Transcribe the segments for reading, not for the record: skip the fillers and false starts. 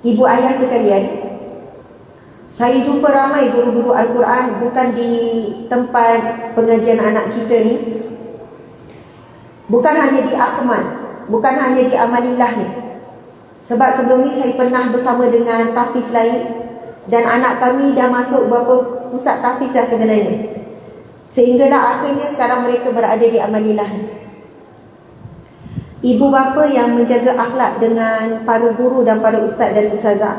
Ibu ayah sekalian, saya jumpa ramai guru-guru Al-Quran, bukan di tempat pengajian anak kita ni, bukan hanya di Akmal, bukan hanya di Amalillah ni. Sebab sebelum ni saya pernah bersama dengan tahfiz lain, dan anak kami dah masuk beberapa pusat tahfiz dah sebenarnya, sehinggalah akhirnya sekarang mereka berada di Amalillah ni. Ibu bapa yang menjaga akhlak dengan para guru dan para ustaz dan ustazah,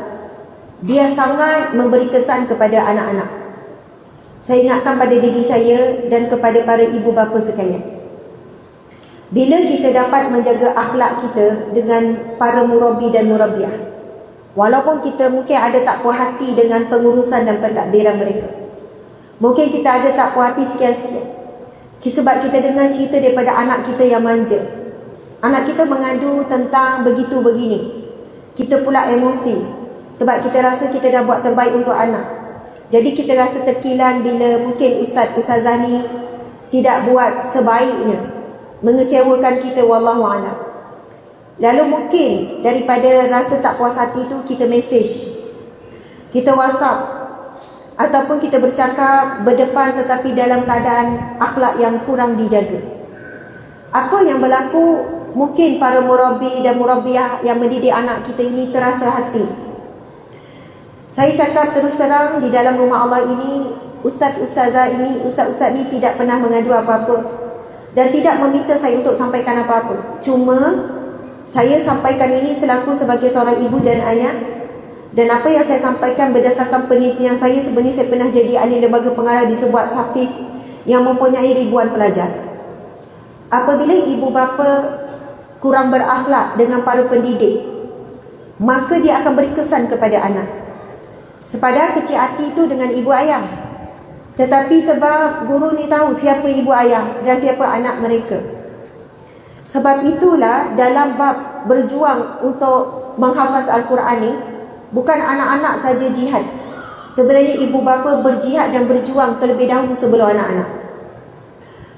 dia sangat memberi kesan kepada anak-anak. Saya ingatkan pada diri saya dan kepada para ibu bapa sekalian, bila kita dapat menjaga akhlak kita dengan para murabi dan murabiah, walaupun kita mungkin ada tak puas hati dengan pengurusan dan pentadbiran mereka, mungkin kita ada tak puas hati sekian-sekian, sebab kita dengar cerita daripada anak kita yang manja, anak kita mengadu tentang begitu begini, kita pula emosi sebab kita rasa kita dah buat terbaik untuk anak. Jadi kita rasa terkilan bila mungkin ustaz-ustazah ni tidak buat sebaiknya, mengecewakan kita, wallahu a'lam. Lalu mungkin daripada rasa tak puas hati tu, kita mesej, kita WhatsApp, ataupun kita bercakap berdepan tetapi dalam keadaan akhlak yang kurang dijaga. Apa yang berlaku? Mungkin para murabi dan murabiah yang mendidik anak kita ini terasa hati. Saya cakap terus terang, di dalam rumah Allah ini, ustaz-ustazah ini, ustaz-ustaz ni tidak pernah mengadu apa-apa dan tidak meminta saya untuk sampaikan apa-apa. Cuma saya sampaikan ini selaku sebagai seorang ibu dan ayah, dan apa yang saya sampaikan berdasarkan penelitian saya. Sebenarnya saya pernah jadi ahli lembaga pengarah di sebuah tahfiz yang mempunyai ribuan pelajar. Apabila ibu bapa kurang berakhlak dengan para pendidik, maka dia akan beri kesan kepada anak. Sepadahal kecil hati itu dengan ibu ayah, tetapi sebab guru ni tahu siapa ibu ayah dan siapa anak mereka. Sebab itulah dalam bab berjuang untuk menghafaz Al-Quran ni, bukan anak-anak saja jihad. Sebenarnya ibu bapa berjihad dan berjuang terlebih dahulu sebelum anak-anak.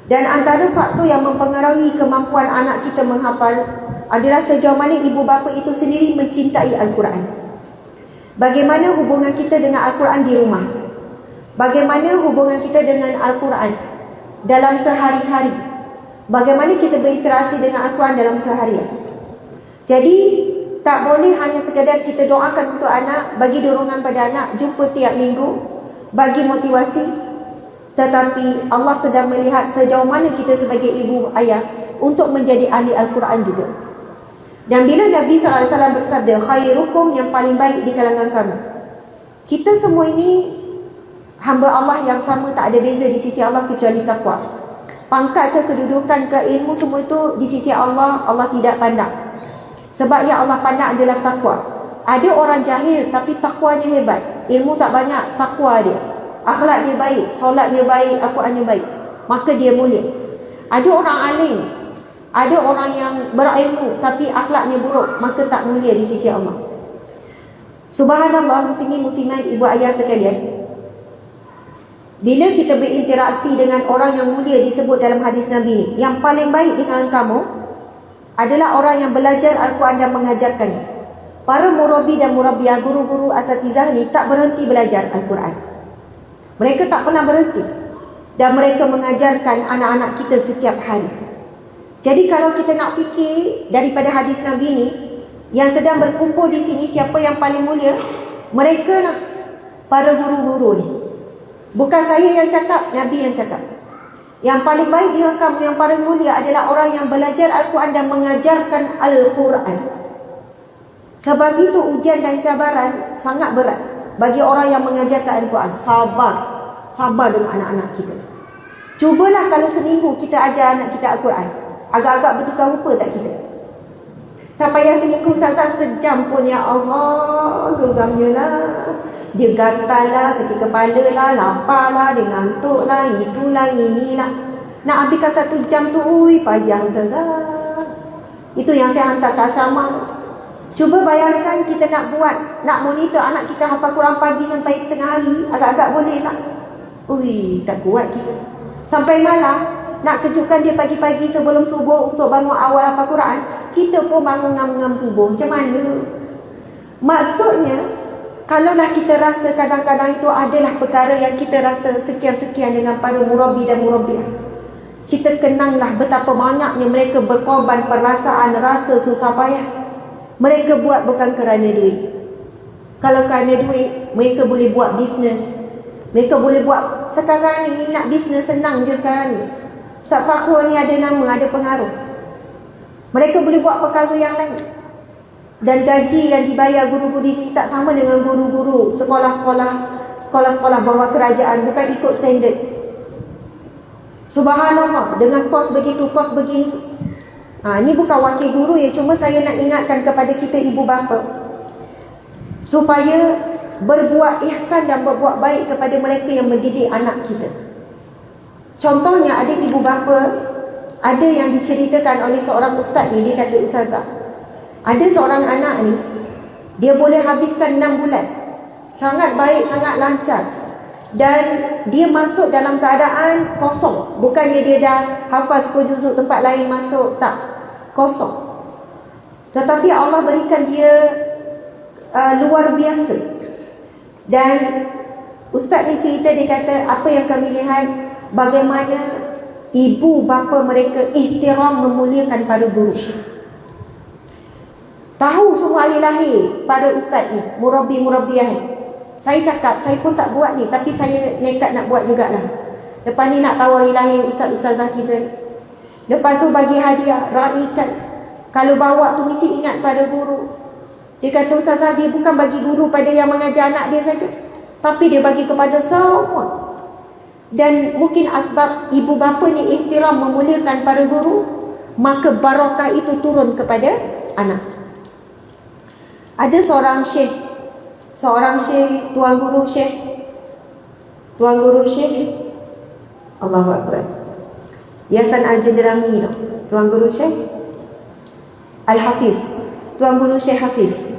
Dan antara faktor yang mempengaruhi kemampuan anak kita menghafal adalah sejauh mana ibu bapa itu sendiri mencintai Al-Quran. Bagaimana hubungan kita dengan Al-Quran di rumah? Bagaimana hubungan kita dengan Al-Quran dalam sehari-hari? Bagaimana kita berinteraksi dengan Al-Quran dalam seharian? Jadi tak boleh hanya sekadar kita doakan untuk anak, bagi dorongan pada anak, jumpa tiap minggu, bagi motivasi. Tetapi Allah sedang melihat sejauh mana kita sebagai ibu ayah untuk menjadi ahli Al-Quran juga. Dan bila Nabi SAW bersabda, khairukum, yang paling baik di kalangan kamu, kita semua ini hamba Allah yang sama, tak ada beza di sisi Allah kecuali takwa. Pangkat ke, kedudukan ke, ilmu, semua itu di sisi Allah, Allah tidak pandang. Sebab yang Allah pandang adalah takwa. Ada orang jahil tapi takwanya hebat, ilmu tak banyak, takwa dia, akhlak dia baik, solat dia baik, Al-Quran dia baik, maka dia mulia. Ada orang alim, ada orang yang berilmu tapi akhlaknya buruk, maka tak mulia di sisi Allah. Subhanallah, muslimin muslimat, ibu ayah sekalian, bila kita berinteraksi dengan orang yang mulia disebut dalam hadis Nabi ni, yang paling baik di kalangan kamu adalah orang yang belajar Al-Quran dan mengajarkannya. Para murabi dan murabiah, guru-guru asatizah ni tak berhenti belajar Al-Quran. Mereka tak pernah berhenti, dan mereka mengajarkan anak-anak kita setiap hari. Jadi kalau kita nak fikir daripada hadis Nabi ni, yang sedang berkumpul di sini, siapa yang paling mulia? Mereka lah, para guru-guru ni. Bukan saya yang cakap, Nabi yang cakap. Yang paling baik di kamu, yang paling mulia adalah orang yang belajar Al-Quran dan mengajarkan Al-Quran. Sebab itu ujian dan cabaran sangat berat bagi orang yang mengajarkan Al-Quran. Sabar dengan anak-anak kita. Cubalah kalau seminggu kita ajar anak kita Al-Quran, agak-agak bertukar rupa tak kita? Tak payah seminggu, sejam pun, ya Allah, geramnya lah. Dia gatal lah, sakit kepala lah, lapar lah, dia ngantuk lah, itulah, inilah. Nak habiskan 1 jam tu, payah Ustazah. Itu yang saya hantar ke asrama. Cuba bayangkan kita nak buat, nak monitor anak kita hafal Quran pagi sampai tengah hari, agak-agak boleh tak? Tak kuat kita. Sampai malam, nak kejutkan dia pagi-pagi sebelum subuh untuk bangun awal hafal Quran, kita pun bangun ngam-ngam subuh. Macam mana? Maksudnya, kalaulah kita rasa kadang-kadang itu adalah perkara yang kita rasa sekian-sekian dengan para murabi dan murabiah, kita kenanglah betapa banyaknya mereka berkorban perasaan, rasa susah payah. Mereka buat bukan kerana duit. Kalau kerana duit, mereka boleh buat bisnes. Mereka boleh buat, sekarang ni nak bisnes senang je sekarang ni. Ustaz Fakhrul ni ada nama, ada pengaruh. Mereka boleh buat perkara yang lain. Dan gaji yang dibayar guru-guru di sini tak sama dengan guru-guru sekolah-sekolah bawah kerajaan, bukan ikut standard. Subhanallah, dengan kos begitu, kos begini. Ini bukan wakil guru ya, cuma saya nak ingatkan kepada kita ibu bapa supaya berbuat ihsan dan berbuat baik kepada mereka yang mendidik anak kita. Contohnya ada ibu bapa, ada yang diceritakan oleh seorang ustaz ni, dia kata, ustazah, ada seorang anak ni, dia boleh habiskan 6 bulan. Sangat baik, sangat lancar. Dan dia masuk dalam keadaan kosong. Bukannya dia dah hafal 10 juzuk tempat lain masuk, tak. Kosong. Tetapi Allah berikan dia luar biasa. Dan ustaz ni cerita, dia kata, apa yang kami lihat, bagaimana ibu bapa mereka ihtiram, memuliakan para guru. Tahu semua ahli lahir pada ustaz ni, murabi-murabiah ni. Saya cakap, saya pun tak buat ni, tapi saya nekat nak buat jugalah. Lepas ni nak tahu ahli lahir ustaz-ustazah kita. Lepas tu bagi hadiah, raikan. Kalau bawa tu mesti ingat pada guru. Dia kata, ustazah, dia bukan bagi guru pada yang mengajar anak dia saja, tapi dia bagi kepada semua. Dan mungkin asbab ibu bapa ni ihtiram, memuliakan para guru, maka barakah itu turun kepada anak. Ada seorang syekh, tuan guru syekh, Allahu Akbar, Yayasan Al-Jenderami, tuan guru syekh Al-Hafiz, tuan guru Syekh Hafiz.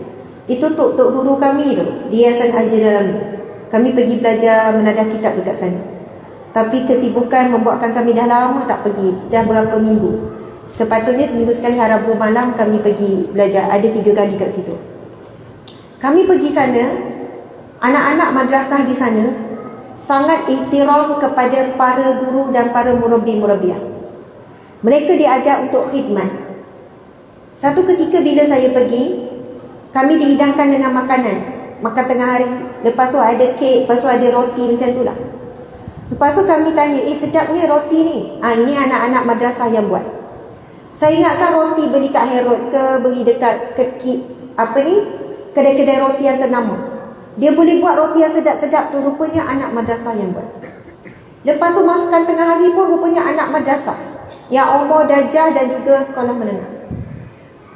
Itu tok guru kami tu di Yayasan Al-Jenderami. Kami pergi belajar menadah kitab dekat sana. Tapi kesibukan membuatkan kami dah lama tak pergi, dah berapa minggu. Sepatutnya seminggu sekali, hari Rabu malam kami pergi belajar. Ada 3 kali kat situ. Kami pergi sana, anak-anak madrasah di sana sangat ihtiram kepada para guru dan para murabi-murabiah. Mereka diajar untuk khidmat. Satu ketika bila saya pergi, kami dihidangkan dengan makanan, makan tengah hari. Lepas tu ada kek, lepas tu ada roti, macam tu lah. Lepas tu kami tanya, sedapnya roti ni? Ini anak-anak madrasah yang buat. Saya ingatkan roti beli kat Herod ke, beli dekat kedai-kedai roti yang ternama. Dia boleh buat roti yang sedap-sedap tu, rupanya anak madrasah yang buat. Lepas tu makan tengah hari pun rupanya anak madrasah yang umur darjah dan juga sekolah menengah.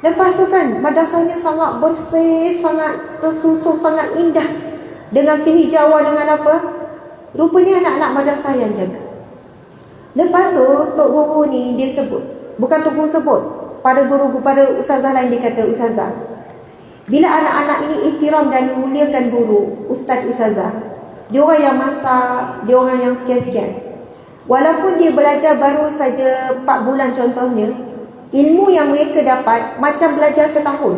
Lepas tu kan, madrasahnya sangat bersih, sangat tersusun, sangat indah, dengan kehijauan, dengan apa. Rupanya anak-anak madrasah yang jaga. Lepas tu tok guru ni dia sebut, bukan tok guru sebut, pada guru, pada ustazah lain, dia kata, ustazah, bila anak-anak ini ihtiram dan memuliakan guru, ustaz, ustazah, dia orang yang masak, dia orang yang sekian-sekian, walaupun dia belajar baru saja 4 bulan contohnya, ilmu yang mereka dapat macam belajar setahun.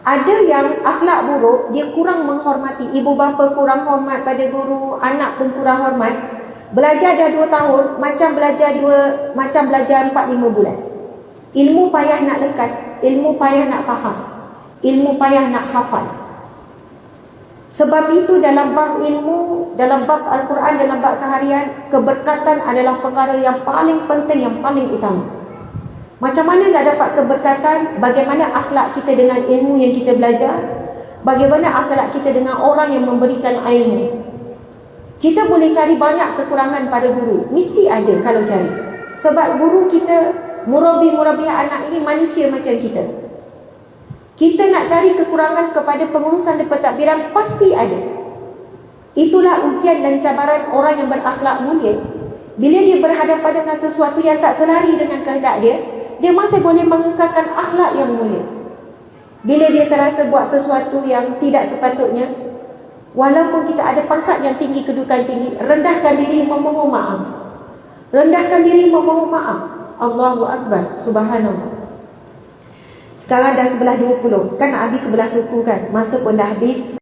Ada yang akhlak buruk, dia kurang menghormati, ibu bapa kurang hormat pada guru, anak pun kurang hormat. Belajar dah 2 tahun, macam belajar 4-5 bulan. Ilmu payah nak dekat, ilmu payah nak faham, ilmu payah nak hafal. Sebab itu dalam bab ilmu, dalam bab Al-Quran, dalam bab seharian, keberkatan adalah perkara yang paling penting, yang paling utama. Macam mana nak dapat keberkatan? Bagaimana akhlak kita dengan ilmu yang kita belajar? Bagaimana akhlak kita dengan orang yang memberikan ilmu? Kita boleh cari banyak kekurangan pada guru, mesti ada kalau cari. Sebab guru kita, murabi-murabiah anak ini manusia macam kita. Kita nak cari kekurangan kepada pengurusan dan pentadbiran, pasti ada. Itulah ujian dan cabaran orang yang berakhlak mulia. Bila dia berhadapan dengan sesuatu yang tak selari dengan kehendak dia, dia masih boleh mengekalkan akhlak yang mulia. Bila dia terasa buat sesuatu yang tidak sepatutnya, walaupun kita ada pangkat yang tinggi, kedudukan tinggi, rendahkan diri, memohon maaf. Rendahkan diri, memohon maaf. Allahu Akbar, subhanallah. Sekarang dah 11.20. Kan nak habis 11 suku kan. Masa pun dah habis.